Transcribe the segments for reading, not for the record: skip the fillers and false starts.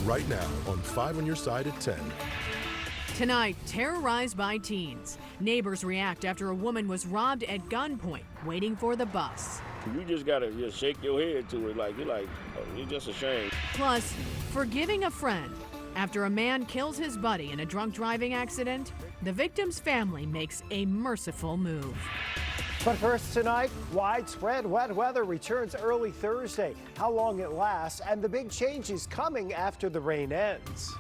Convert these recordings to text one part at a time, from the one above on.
right now on 5 on Your Side at 10. Tonight, terrorized by teens. Neighbors react after a woman was robbed at gunpoint, waiting for the bus. You just gotta just shake your head to it like you're just ashamed. Plus, forgiving a friend. After a man kills his buddy in a drunk driving accident, the victim's family makes a merciful move. But first tonight, widespread wet weather returns early Thursday. How long it lasts and the big changes coming after the rain ends.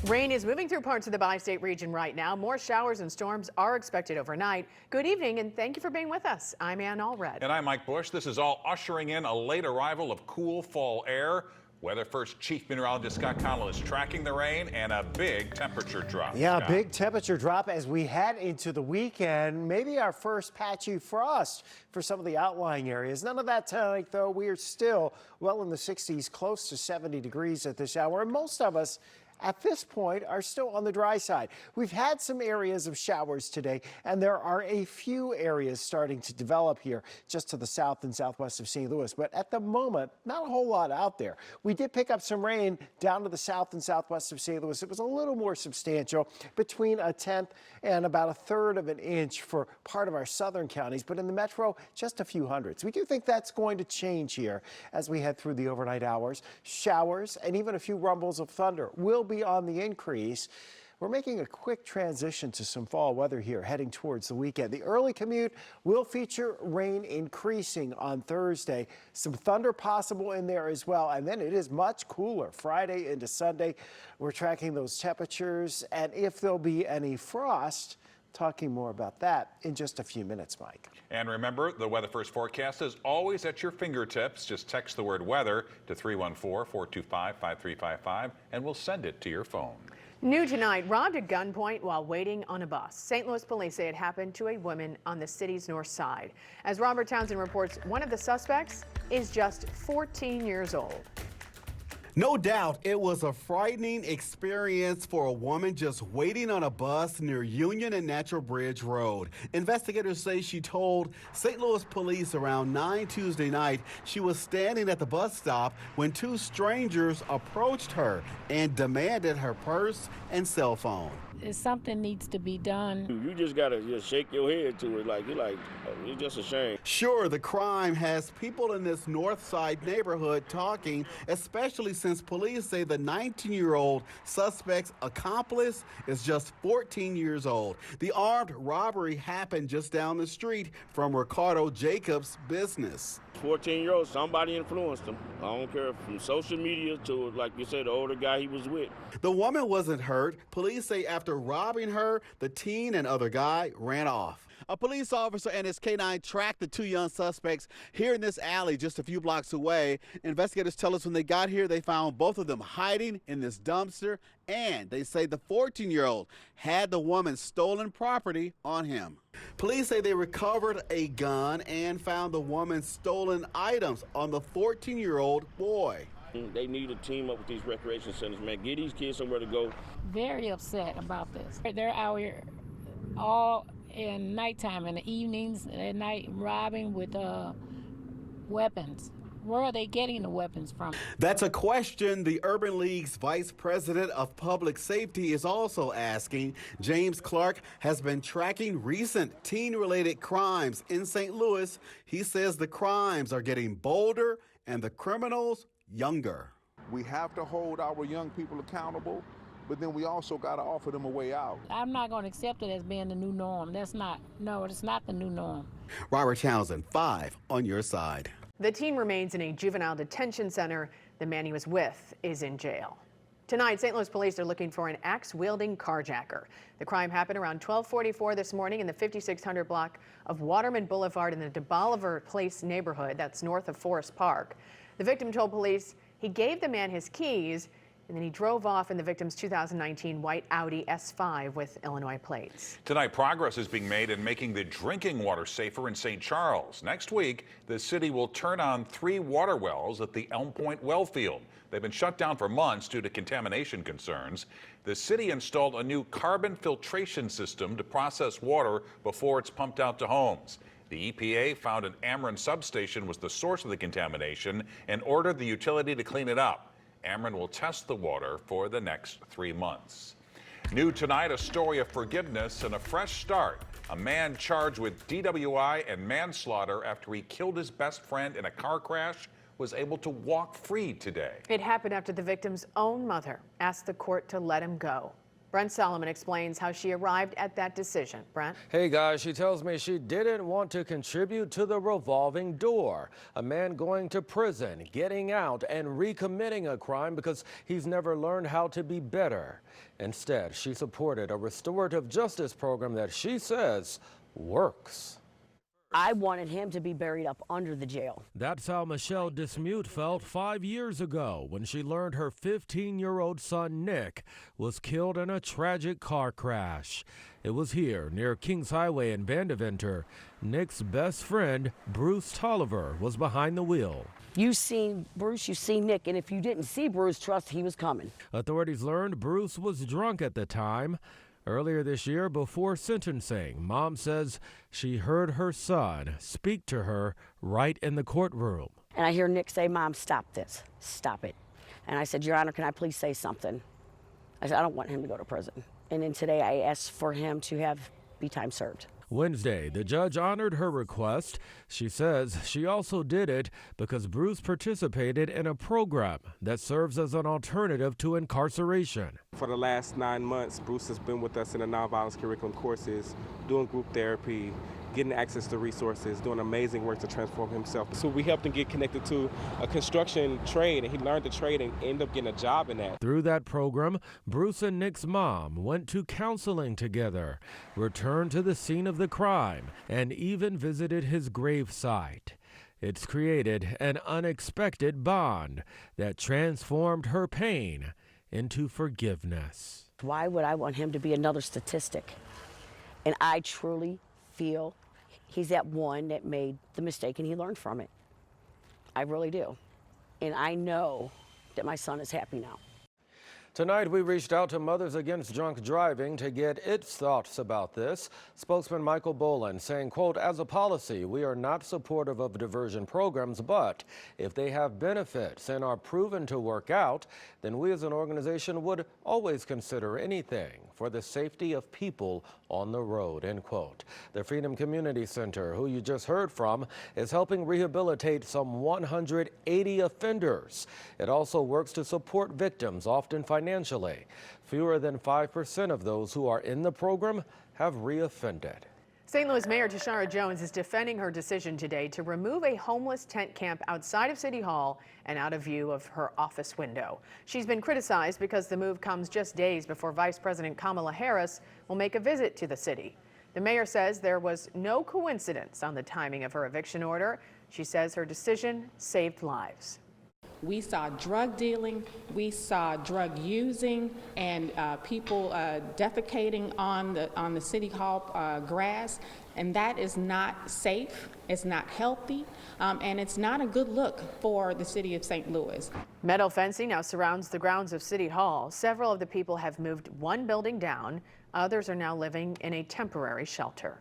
Rain is moving through parts of the bi-state region right now. More showers and storms are expected overnight. Good evening and thank you for being with us. I'm Ann Allred. And I'm Mike Bush. This is all ushering in a late arrival of cool fall air. Weather First Chief Meteorologist Scott Connell is tracking the rain and a big temperature drop. Yeah, Scott. big temperature drop as we head into the weekend. Maybe our first patchy frost for some of the outlying areas. None of that tonight, though. We are still well in the 60s, close to 70 degrees at this hour. And most of us at this point are still on the dry side. We've had some areas of showers today, and there are a few areas starting to develop here just to the south and southwest of St. Louis. But at the moment, not a whole lot out there. We did pick up some rain down to the south and southwest of St. Louis. It was a little more substantial, between 1/10 and about 1/3 of an inch for part of our southern counties. But in the metro, just a few hundreds. We do think that's going to change here as we head through the overnight hours. Showers and even a few rumbles of thunder will be on the increase. We're making a quick transition to some fall weather here heading towards the weekend. The early commute will feature rain increasing on Thursday. Some thunder possible in there as well. And then it is much cooler Friday into Sunday. We're tracking those temperatures and if there'll be any frost. Talking more about that in just a few minutes, Mike. And remember, the Weather First forecast is always at your fingertips. Just text the word weather to 314-425-5355 and we'll send it to your phone. New tonight, robbed at gunpoint while waiting on a bus. St. Louis police say it happened to a woman on the city's north side. As Robert Townsend reports, one of the suspects is just 14 years old. No doubt it was a frightening experience for a woman just waiting on a bus near Union and Natural Bridge Road. Investigators say she told St. Louis police around 9 Tuesday night she was standing at the bus stop when two strangers approached her and demanded her purse and cell phone. Something needs to be done. You just gotta just shake your head to it like you're just ashamed. Sure, the crime has people in this north side neighborhood talking, especially since police say the 19-year-old suspect's accomplice is just 14 years old. The armed robbery happened just down the street from Ricardo Jacobs' business. 14-year-old, somebody influenced him. I don't care, from social media to, like you said, the older guy he was with. The woman wasn't hurt. Police say after robbing her, the teen and other guy ran off. A police officer and his K-9 tracked the two young suspects here in this alley just a few blocks away. Investigators tell us when they got here, they found both of them hiding in this dumpster, and they say the 14-year-old had the woman's stolen property on him. Police say they recovered a gun and found the woman's stolen items on the 14-year-old boy. They need to team up with these recreation centers, man. Get these kids somewhere to go. Very upset about this. They're out here all in nighttime, in the evenings, at night, robbing with weapons. Where are they getting the weapons from? That's a question the Urban League's Vice President of Public Safety is also asking. James Clark has been tracking recent teen-related crimes in St. Louis. He says the crimes are getting bolder and the criminals younger. We have to hold our young people accountable, but then we also got to offer them a way out. I'm not going to accept it as being the new norm. It's not the new norm. Robert Townsend, 5 on your side. The teen remains in a juvenile detention center. The man he was with is in jail. Tonight, St. Louis police are looking for an axe-wielding carjacker. The crime happened around 12:44 this morning in the 5600 block of Waterman Boulevard in the DeBolivar Place neighborhood. That's north of Forest Park. The victim told police he gave the man his keys, and then he drove off in the victim's 2019 white Audi S5 with Illinois plates. Tonight, progress is being made in making the drinking water safer in St. Charles. Next week, the city will turn on 3 water wells at the Elm Point well field. They've been shut down for months due to contamination concerns. The city installed a new carbon filtration system to process water before it's pumped out to homes. The EPA found an Ameren substation was the source of the contamination and ordered the utility to clean it up. Ameren will test the water for the next 3 months. New tonight, a story of forgiveness and a fresh start. A man charged with DWI and manslaughter after he killed his best friend in a car crash was able to walk free today. It happened after the victim's own mother asked the court to let him go. Brent Solomon explains how she arrived at that decision. Brent? Hey guys, she tells me she didn't want to contribute to the revolving door. A man going to prison, getting out, and recommitting a crime because he's never learned how to be better. Instead, she supported a restorative justice program that she says works. I wanted him to be buried up under the jail. That's how Michelle Dismute felt 5 years ago when she learned her 15-year-old son, Nick, was killed in a tragic car crash. It was here, near Kings Highway in Vandeventer. Nick's best friend, Bruce Tolliver, was behind the wheel. You seen Bruce, you seen Nick, and if you didn't see Bruce, trust he was coming. Authorities learned Bruce was drunk at the time. Earlier this year, before sentencing, Mom says she heard her son speak to her right in the courtroom. And I hear Nick say, "Mom, stop this, stop it." And I said, "Your Honor, can I please say something?" I said, "I don't want him to go to prison." And then today I asked for him to be time served. Wednesday, the judge honored her request. She says she also did it because Bruce participated in a program that serves as an alternative to incarceration. For the last 9 months, Bruce has been with us in the nonviolence curriculum courses, doing group therapy, getting access to resources, doing amazing work to transform himself. So we helped him get connected to a construction trade, and he learned the trade and ended up getting a job in that. Through that program, Bruce and Nick's mom went to counseling together, returned to the scene of the crime, and even visited his gravesite. It's created an unexpected bond that transformed her pain into forgiveness. Why would I want him to be another statistic? And I truly feel he's that one that made the mistake and he learned from it. I really do. And I know that my son is happy now. Tonight, we reached out to Mothers Against Drunk Driving to get its thoughts about this. Spokesman Michael Boland saying, quote, "As a policy, we are not supportive of diversion programs, but if they have benefits and are proven to work out, then we as an organization would always consider anything for the safety of people on the road," end quote. The Freedom Community Center, who you just heard from, is helping rehabilitate some 180 offenders. It also works to support victims, often financially. Fewer than 5% of those who are in the program have reoffended. St. Louis Mayor Tashara Jones is defending her decision today to remove a homeless tent camp outside of City Hall and out of view of her office window. She's been criticized because the move comes just days before Vice President Kamala Harris will make a visit to the city. The mayor says there was no coincidence on the timing of her eviction order. She says her decision saved lives. We saw drug dealing, we saw drug using, and people defecating on the City Hall grass, and that is not safe, it's not healthy, and it's not a good look for the city of St. Louis. Metal fencing now surrounds the grounds of City Hall. Several of the people have moved one building down. Others are now living in a temporary shelter.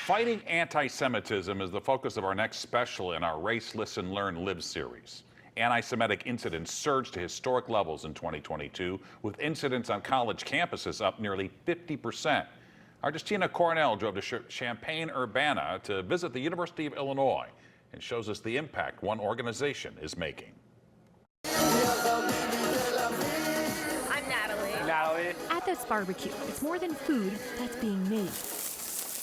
Fighting anti-Semitism is the focus of our next special in our Race, Listen, Learn, Live series. Anti-Semitic incidents surged to historic levels in 2022, with incidents on college campuses up nearly 50%. Our Justina Cornell drove to Champaign-Urbana to visit the University of Illinois and shows us the impact one organization is making. I'm Natalie. At this barbecue, it's more than food that's being made.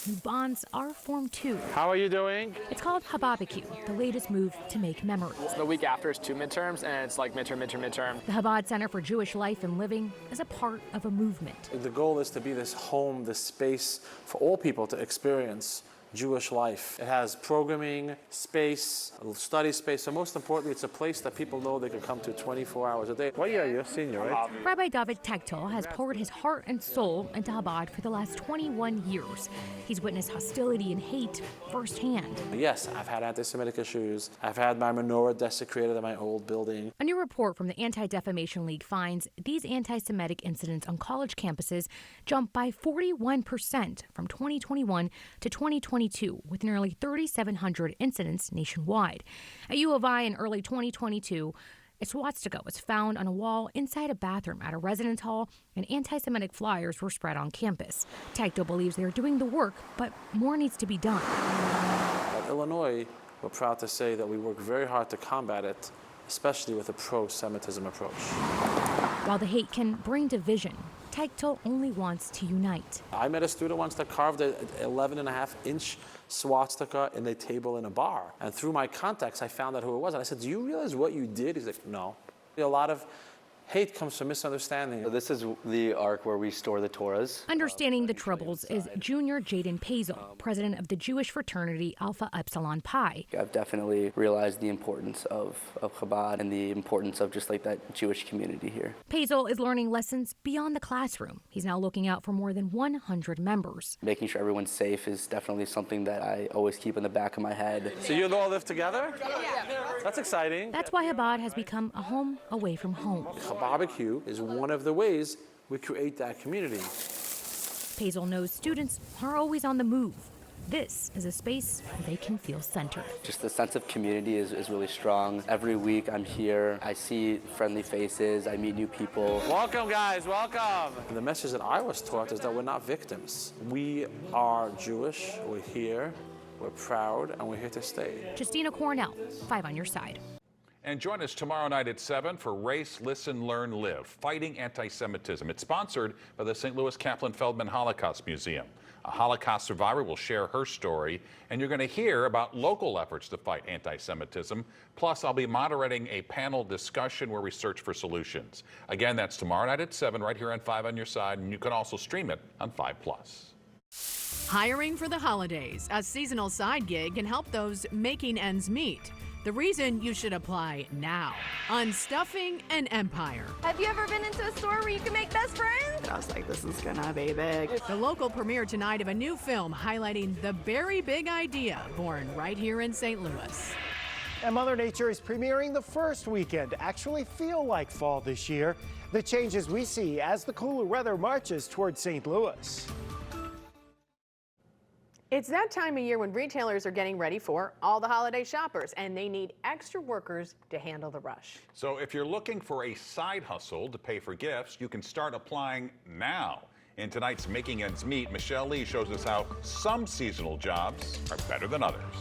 New bonds are formed too. How are you doing? It's called Hababecue, the latest move to make memories. The week after is 2 midterms, and it's like midterm. The Chabad Center for Jewish Life and Living is a part of a movement. The goal is to be this home, this space for all people to experience Jewish life. It has programming, space, a study space, and most importantly, it's a place that people know they can come to 24 hours a day. What year are you? Senior, right? Rabbi David Tektel has poured his heart and soul into Chabad for the last 21 years. He's witnessed hostility and hate firsthand. Yes, I've had anti-Semitic issues. I've had my menorah desecrated in my old building. A new report from the Anti-Defamation League finds these anti-Semitic incidents on college campuses jumped by 41% from 2021 to 2022, with nearly 3,700 incidents nationwide. At U of I in early 2022, A swastika was found on a wall inside a bathroom at a residence hall, and anti-Semitic flyers were spread on campus. Tecto believes they're doing the work, but more needs to be done. At Illinois, we're proud to say that we work very hard to combat it, especially with a pro-Semitism approach. While the hate can bring division, Tecto only wants to unite. I met a student once that carved an 11.5-inch swastika in a table in a bar. And through my contacts, I found out who it was. And I said, do you realize what you did? He's like, no. A lot of hate comes from misunderstanding. This is the ark where we store the Torahs. Understanding the troubles is Junior Jaden Pazel, president of the Jewish fraternity Alpha Epsilon Pi. I've definitely realized the importance of Chabad and the importance of just like that Jewish community here. Pazel is learning lessons beyond the classroom. He's now looking out for more than 100 members. Making sure everyone's safe is definitely something that I always keep in the back of my head. So you all live together? Yeah. That's exciting. That's why Chabad has become a home away from home. Barbecue is one of the ways we create that community. Pazel knows students are always on the move. This is a space where they can feel centered. Just the sense of community is really strong. Every week I'm here, I see friendly faces, I meet new people. Welcome guys, welcome. And the message that I was taught is that we're not victims. We are Jewish, we're here, we're proud, and we're here to stay. Justina Cornell, 5 on Your Side. And join us tomorrow night at 7 for Race, Listen, Learn, Live, Fighting Anti-Semitism. It's sponsored by the St. Louis Kaplan Feldman Holocaust Museum. A Holocaust survivor will share her story, and you're going to hear about local efforts to fight anti-Semitism. Plus, I'll be moderating a panel discussion where we search for solutions. Again, that's tomorrow night at 7 right here on 5 on Your Side, and you can also stream it on 5+. Hiring for the holidays. A seasonal side gig can help those making ends meet. The reason you should apply now on Stuffing an Empire. Have you ever been into a store where you can make best friends? I was like, this is gonna be big. The local premiere tonight of a new film highlighting the very big idea born right here in St. Louis. And Mother Nature is premiering the first weekend to actually feel like fall this year. The changes we see as the cooler weather marches towards St. Louis. It's that time of year when retailers are getting ready for all the holiday shoppers, and they need extra workers to handle the rush. So if you're looking for a side hustle to pay for gifts, you can start applying now. In tonight's Making Ends Meet, Michelle Lee shows us how some seasonal jobs are better than others.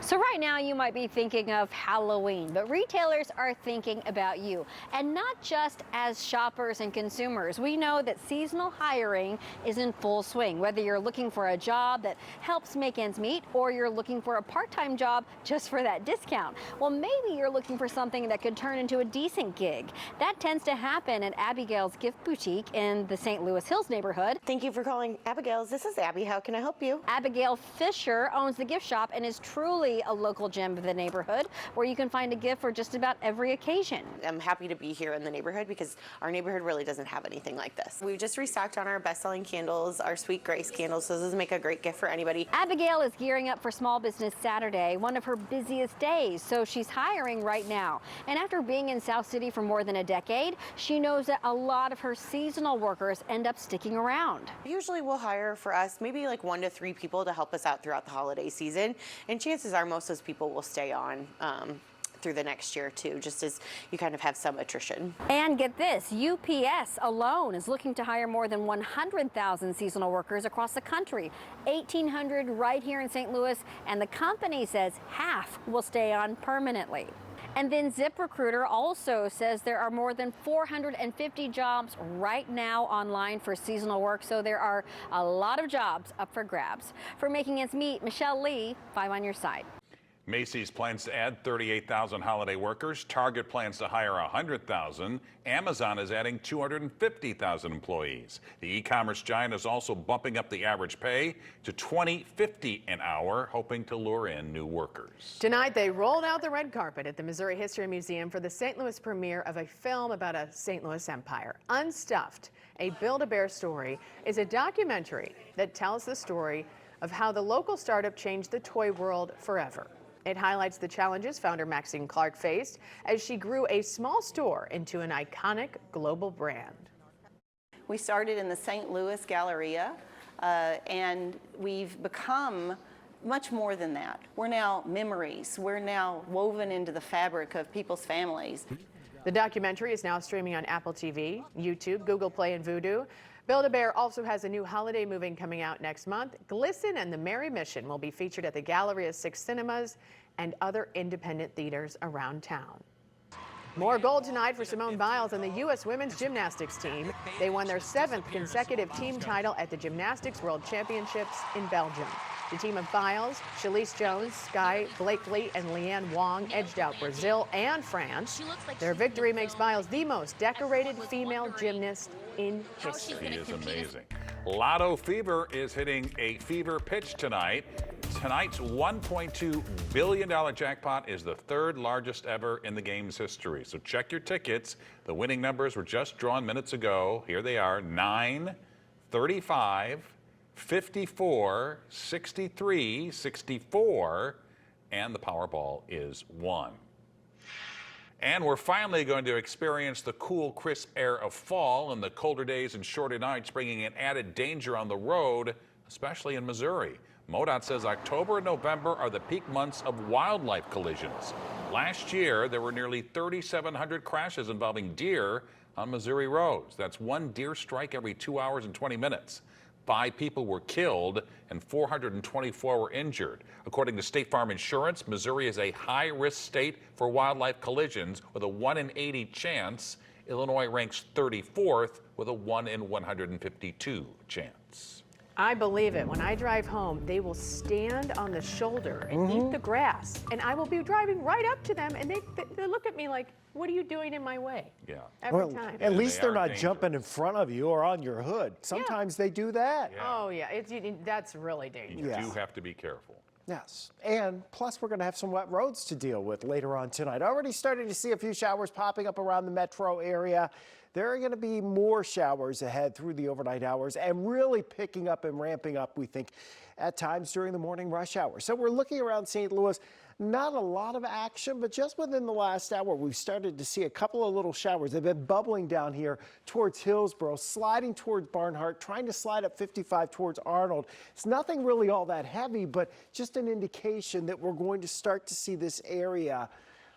So right now you might be thinking of Halloween, but retailers are thinking about you. And not just as shoppers and consumers. We know that seasonal hiring is in full swing, whether you're looking for a job that helps make ends meet or you're looking for a part-time job just for that discount. Well, maybe you're looking for something that could turn into a decent gig. That tends to happen at Abigail's Gift Boutique in the St. Louis Hills neighborhood. Thank you for calling Abigail's. This is Abby. How can I help you? Abigail Fisher owns the gift shop and is truly a local gem of the neighborhood where you can find a gift for just about every occasion. I'm happy to be here in the neighborhood because our neighborhood really doesn't have anything like this. We've just restocked on our best-selling candles, our Sweet Grace candles, so this make a great gift for anybody. Abigail is gearing up for Small Business Saturday, one of her busiest days, so she's hiring right now. And after being in South City for more than a decade, she knows that a lot of her seasonal workers end up sticking around. Usually we'll hire for us maybe like 1 to 3 people to help us out throughout the holiday season, and chances are most of those people will stay on through the next year too, just as you kind of have some attrition. And get this, UPS alone is looking to hire more than 100,000 seasonal workers across the country, 1,800 right here in St. Louis, and the company says half will stay on permanently. And then ZipRecruiter also says there are more than 450 jobs right now online for seasonal work, so there are a lot of jobs up for grabs. For Making Ends Meet, Michelle Lee, 5 on Your Side. Macy's plans to add 38,000 holiday workers. Target plans to hire 100,000. Amazon is adding 250,000 employees. The e-commerce giant is also bumping up the average pay to $20.50 an hour, hoping to lure in new workers. Tonight, they rolled out the red carpet at the Missouri History Museum for the St. Louis premiere of a film about a St. Louis empire. Unstuffed, a Build-A-Bear story, is a documentary that tells the story of how the local startup changed the toy world forever. It highlights the challenges founder Maxine Clark faced as she grew a small store into an iconic global brand. We started in the St. Louis Galleria, and we've become much more than that. We're now memories. We're now woven into the fabric of people's families. The documentary is now streaming on Apple TV, YouTube, Google Play, and Vudu. Build-A-Bear also has a new holiday movie coming out next month. Glisten and the Merry Mission will be featured at the Galleria 6 Cinemas and other independent theaters around town. More gold tonight for Simone Biles and the U.S. women's gymnastics team. They won their 7th consecutive team title at the Gymnastics World Championships in Belgium. The team of Biles, Shalise Jones, Sky Blakely, and Leanne Wong edged out Brazil and France. Their victory makes Biles the most decorated female gymnast in history. She is amazing. Lotto Fever is hitting a fever pitch tonight. Tonight's $1.2 billion jackpot is the 3rd largest ever in the game's history. So check your tickets. The winning numbers were just drawn minutes ago. Here they are: 9, 35, 54, 63, 64, and the Powerball is 1. And we're finally going to experience the cool, crisp air of fall, and the colder days and shorter nights bringing an added danger on the road, especially in Missouri. MoDOT says October and November are the peak months of wildlife collisions. Last year, there were nearly 3,700 crashes involving deer on Missouri roads. That's 1 deer strike every 2 hours and 20 minutes. 5 people were killed and 424 were injured. According to State Farm Insurance, Missouri is a high-risk state for wildlife collisions with a 1 in 80 chance. Illinois ranks 34th with a 1 in 152 chance. I believe it. When I drive home, they will stand on the shoulder and eat the grass, and I will be driving right up to them, and they look at me like, "What are you doing in my way?" Yeah. Every time. At least they're not jumping in front of you or on your hood. Sometimes they do that. Yeah. Oh yeah, that's really dangerous. You do have to be careful. Yes, and plus we're going to have some wet roads to deal with later on tonight. Already starting to see a few showers popping up around the metro area. There are going to be more showers ahead through the overnight hours and really picking up and ramping up, we think, at times during the morning rush hour. So we're looking around St. Louis. Not a lot of action, but just within the last hour, we've started to see a couple of little showers. They've been bubbling down here towards Hillsborough, sliding towards Barnhart, trying to slide up 55 towards Arnold. It's nothing really all that heavy, but just an indication that we're going to start to see this area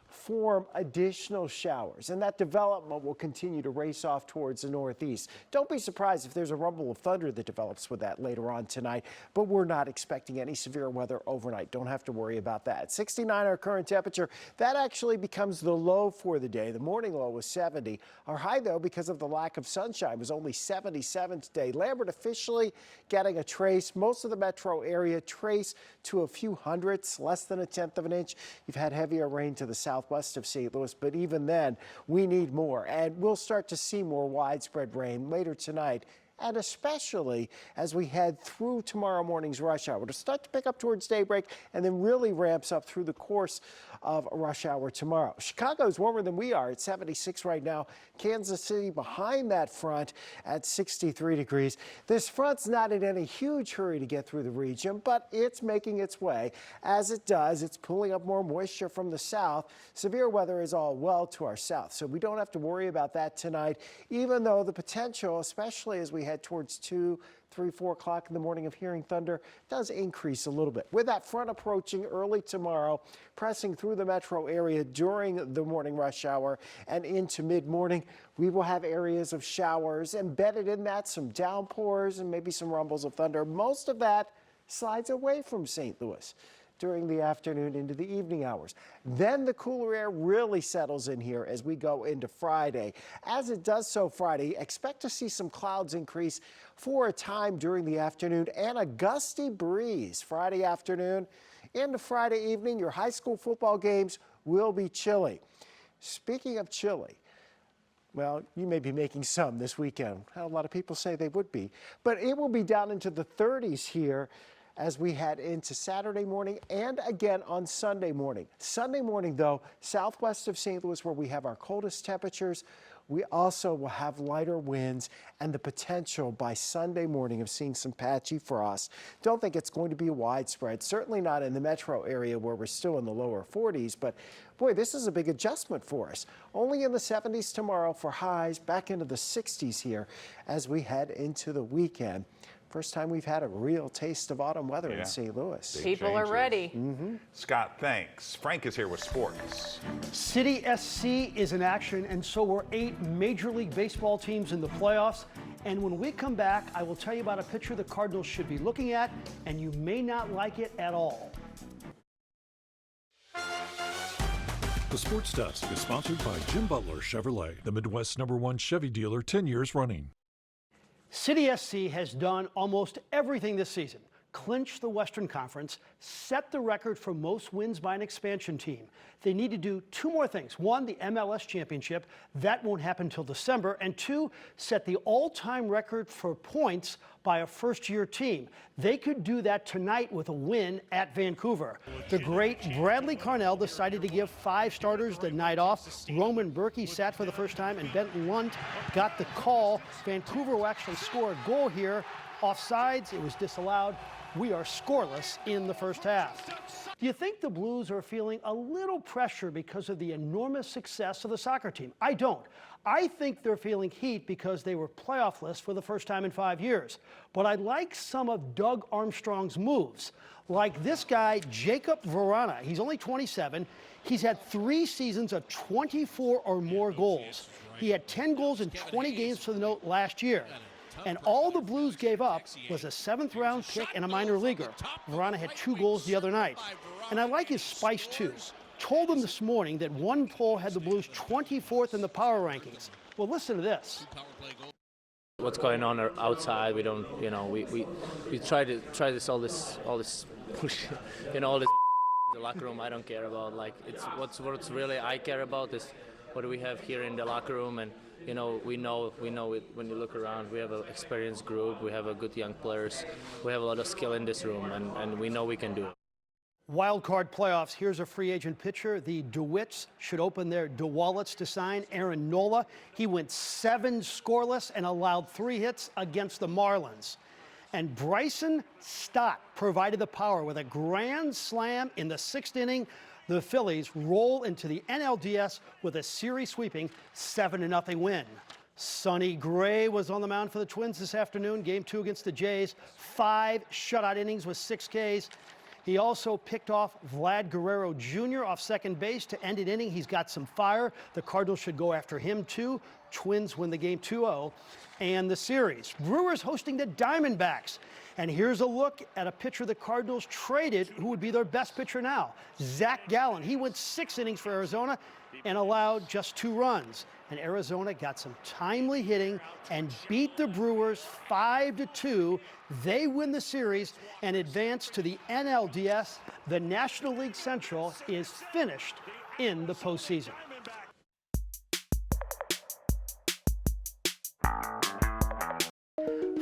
form additional showers, and that development will continue to race off towards the northeast. Don't be surprised if there's a rumble of thunder that develops with that later on tonight, but we're not expecting any severe weather overnight. Don't have to worry about that. 69 our current temperature. That actually becomes the low for the day. The morning low was 70. Our high, though, because of the lack of sunshine, was only 77 today. Lambert officially getting a trace. Most of the metro area trace to a few hundredths, less than 1/10 of an inch. You've had heavier rain to the southwest of St. Louis, but even then, we need more, and we'll start to see more widespread rain later tonight, and especially as we head through tomorrow morning's rush hour. It'll start to pick up towards daybreak and then really ramps up through the course of rush hour tomorrow. Chicago's warmer than we are at 76 right now. Kansas City behind that front at 63 degrees. This front's not in any huge hurry to get through the region, but it's making its way. As it does, it's pulling up more moisture from the south. Severe weather is all well to our south, so we don't have to worry about that tonight, even though the potential, especially as we head towards 2, 3, 4 o'clock in the morning of hearing thunder, does increase a little bit. With that front approaching early tomorrow, pressing through the metro area during the morning rush hour and into mid-morning, we will have areas of showers. Embedded in that, some downpours and maybe some rumbles of thunder. Most of that slides away from St. Louis during the afternoon into the evening hours. Then the cooler air really settles in here as we go into Friday. As it does so Friday, expect to see some clouds increase for a time during the afternoon and a gusty breeze Friday afternoon. Into Friday evening, your high school football games will be chilly. Speaking of chilly, well, you may be making some this weekend. A lot of people say they would be, but it will be down into the 30s here as we head into Saturday morning and again on Sunday morning. Sunday morning, though, southwest of St. Louis, where we have our coldest temperatures, we also will have lighter winds and the potential by Sunday morning of seeing some patchy frost. Don't think it's going to be widespread, certainly not in the metro area where we're still in the lower 40s, but boy, this is a big adjustment for us. Only in the 70s tomorrow for highs, back into the 60s here as we head into the weekend. First time we've had a real taste of autumn weather in St. Louis. People are ready. Scott, thanks. Frank is here with sports. City SC is in action, and so were 8 Major League Baseball teams in the playoffs. And when we come back, I will tell you about a pitcher the Cardinals should be looking at, and you may not like it at all. The Sports Desk is sponsored by Jim Butler Chevrolet, the Midwest's #1 Chevy dealer 10 years running. City SC has done almost everything this season. Clinch the Western Conference, set the record for most wins by an expansion team. They need to do 2 more things. 1, the MLS championship. That won't happen until December. And 2, set the all-time record for points by a first-year team. They could do that tonight with a win at Vancouver. The great Bradley Carnell decided to give 5 starters the night off. Roman Berkey sat for the first time, and Benton Lunt got the call. Vancouver will actually score a goal here. Offsides, it was disallowed. We are scoreless in the first half. Do you think the Blues are feeling a little pressure because of the enormous success of the soccer team? I don't. I think they're feeling heat because they were playoff-less for the first time in 5 years. But I like some of Doug Armstrong's moves, like this guy, Jacob Verana. He's only 27. He's had 3 seasons of 24 or more goals. He had 10 goals in 20 games for the Note last year. And all the Blues gave up was a 7th-round pick and a minor leaguer. Verana had 2 goals the other night. And I like his spice, too. Told them this morning that one poll had the Blues 24th in the power rankings. Well, listen to this. What's going on outside? We don't, we try this all this bullshit, all this the locker room. I don't care about. Like, it's what's really I care about is what do we have here in the locker room. And we know it when you look around. We have an experienced group. We have a good young players. We have a lot of skill in this room, and we know we can do it. Wild card playoffs. Here's a free agent pitcher. The DeWitts should open their DeWallets to sign Aaron Nola. He went 7 scoreless and allowed 3 hits against the Marlins. And Bryson Stott provided the power with a grand slam in the 6th inning. The Phillies roll into the NLDS with a series-sweeping 7-0 win. Sonny Gray was on the mound for the Twins this afternoon, Game 2 against the Jays. 5 shutout innings with 6 Ks. He also picked off Vlad Guerrero Jr. off second base to end an inning. He's got some fire. The Cardinals should go after him, too. Twins win the game 2-0. And the series. Brewers hosting the Diamondbacks. And here's a look at a pitcher the Cardinals traded who would be their best pitcher now, Zach Gallen. He went 6 innings for Arizona and allowed just 2 runs. And Arizona got some timely hitting and beat the Brewers 5-2. They win the series and advance to the NLDS. The National League Central is finished in the postseason.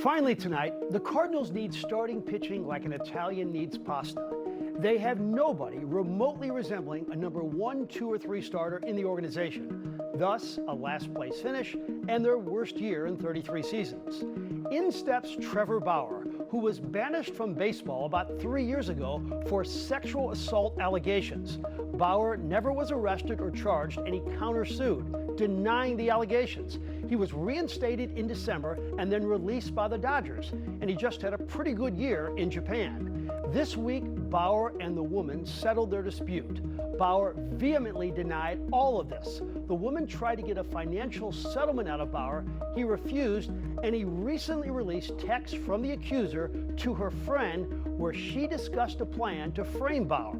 Finally tonight, the Cardinals need starting pitching like an Italian needs pasta. They have nobody remotely resembling a number 1, 2, or 3 starter in the organization. Thus, a last-place finish and their worst year in 33 seasons. In steps Trevor Bauer, who was banished from baseball about 3 years ago for sexual assault allegations. Bauer never was arrested or charged, and he countersued, denying the allegations. He was reinstated in December and then released by the Dodgers, and he just had a pretty good year in Japan. This week, Bauer and the woman settled their dispute. Bauer vehemently denied all of this. The woman tried to get a financial settlement out of Bauer. He refused, and he recently released texts from the accuser to her friend where she discussed a plan to frame Bauer.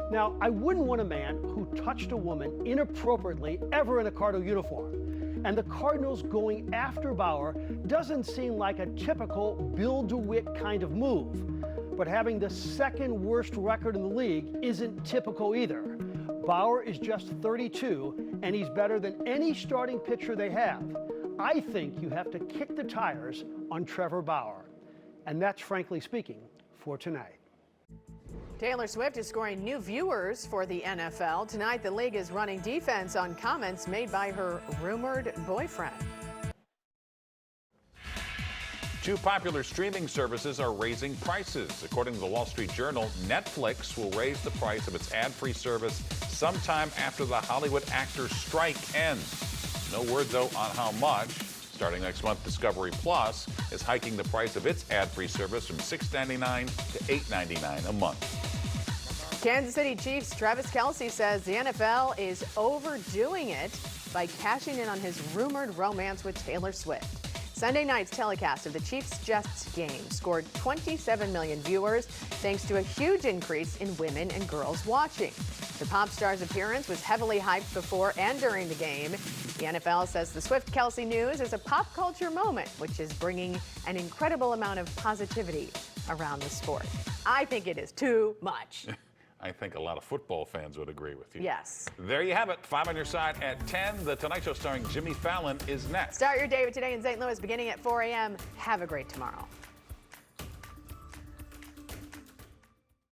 Now, I wouldn't want a man who touched a woman inappropriately ever in a Cardinal uniform. And the Cardinals going after Bauer doesn't seem like a typical Bill DeWitt kind of move. But having the 2nd worst record in the league isn't typical either. Bauer is just 32, and he's better than any starting pitcher they have. I think you have to kick the tires on Trevor Bauer. And that's, frankly speaking, for tonight. Taylor Swift is scoring new viewers for the NFL. Tonight, the league is running defense on comments made by her rumored boyfriend. 2 popular streaming services are raising prices. According to the Wall Street Journal, Netflix will raise the price of its ad-free service sometime after the Hollywood actors' strike ends. No word, though, on how much. Starting next month, Discovery Plus is hiking the price of its ad-free service from $6.99 to $8.99 a month. Kansas City Chiefs Travis Kelce says the NFL is overdoing it by cashing in on his rumored romance with Taylor Swift. Sunday night's telecast of the Chiefs-Jets game scored 27 million viewers thanks to a huge increase in women and girls watching. The pop star's appearance was heavily hyped before and during the game. The NFL says the Swift-Kelce news is a pop culture moment, which is bringing an incredible amount of positivity around the sport. I think it is too much. I think a lot of football fans would agree with you. Yes. There you have it. 5 on your side at 10. The Tonight Show starring Jimmy Fallon is next. Start your day with Today in St. Louis beginning at 4 a.m. Have a great tomorrow.